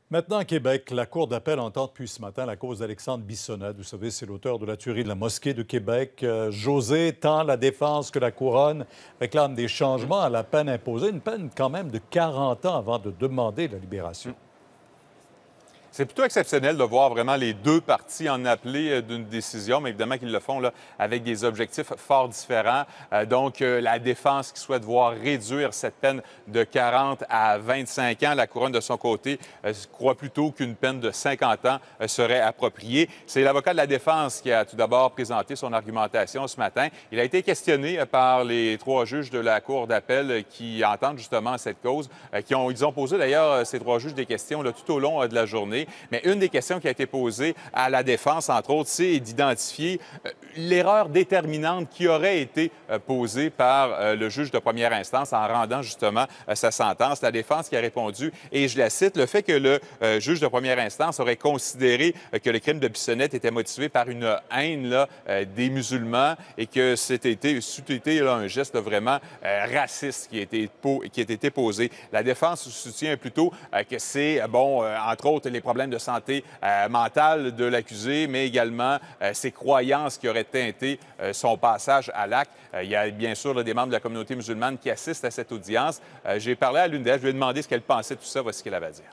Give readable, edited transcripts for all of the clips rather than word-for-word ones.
Maintenant, à Québec, la Cour d'appel entend depuis ce matin la cause d'Alexandre Bissonnette. Vous savez, c'est l'auteur de la tuerie de la mosquée de Québec. José, tant la défense que la couronne réclament des changements à la peine imposée, une peine quand même de 40 ans avant de demander la libération. C'est plutôt exceptionnel de voir vraiment les deux parties en appeler d'une décision, mais évidemment qu'ils le font là, avec des objectifs fort différents. La défense qui souhaite voir réduire cette peine de 40 à 25 ans. La couronne, de son côté, croit plutôt qu'une peine de 50 ans serait appropriée. C'est l'avocat de la défense qui a tout d'abord présenté son argumentation ce matin. Il a été questionné par les trois juges de la Cour d'appel qui entendent justement cette cause. Ils ont posé d'ailleurs, ces trois juges, des questions là, tout au long de la journée. Mais une des questions qui a été posée à la défense, entre autres, c'est d'identifier l'erreur déterminante qui aurait été posée par le juge de première instance en rendant justement sa sentence. La défense qui a répondu, et je la cite, le fait que le juge de première instance aurait considéré que le crime de Bissonnette était motivé par une haine là, des musulmans et que c'était été là, un geste vraiment raciste qui a été posé. La défense soutient plutôt que c'est, entre autres, les problèmes de santé mentale de l'accusé, mais également ses croyances qui auraient teinté son passage à l'acte. Il y a bien sûr là, des membres de la communauté musulmane qui assistent à cette audience. J'ai parlé à l'une d'elles, je lui ai demandé ce qu'elle pensait de tout ça. Voici ce qu'elle avait à dire.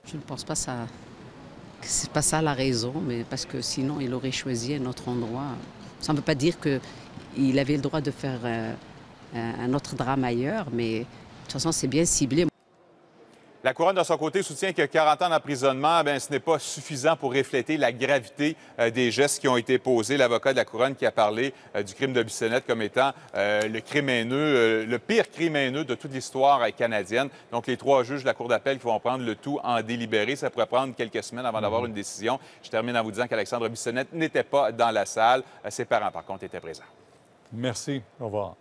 Je ne pense pas que c'est pas ça la raison, mais parce que sinon il aurait choisi un autre endroit. Ça ne veut pas dire qu'il avait le droit de faire un autre drame ailleurs, mais de toute façon c'est bien ciblé. La couronne, de son côté, soutient que 40 ans d'emprisonnement, ce n'est pas suffisant pour refléter la gravité des gestes qui ont été posés. L'avocat de la couronne qui a parlé du crime de Bissonnette comme étant le crime haineux, le pire crime haineux de toute l'histoire canadienne. Donc, les trois juges de la Cour d'appel qui vont prendre le tout en délibéré. Ça pourrait prendre quelques semaines avant d'avoir une décision. Je termine en vous disant qu'Alexandre Bissonnette n'était pas dans la salle. Ses parents, par contre, étaient présents. Merci. Au revoir.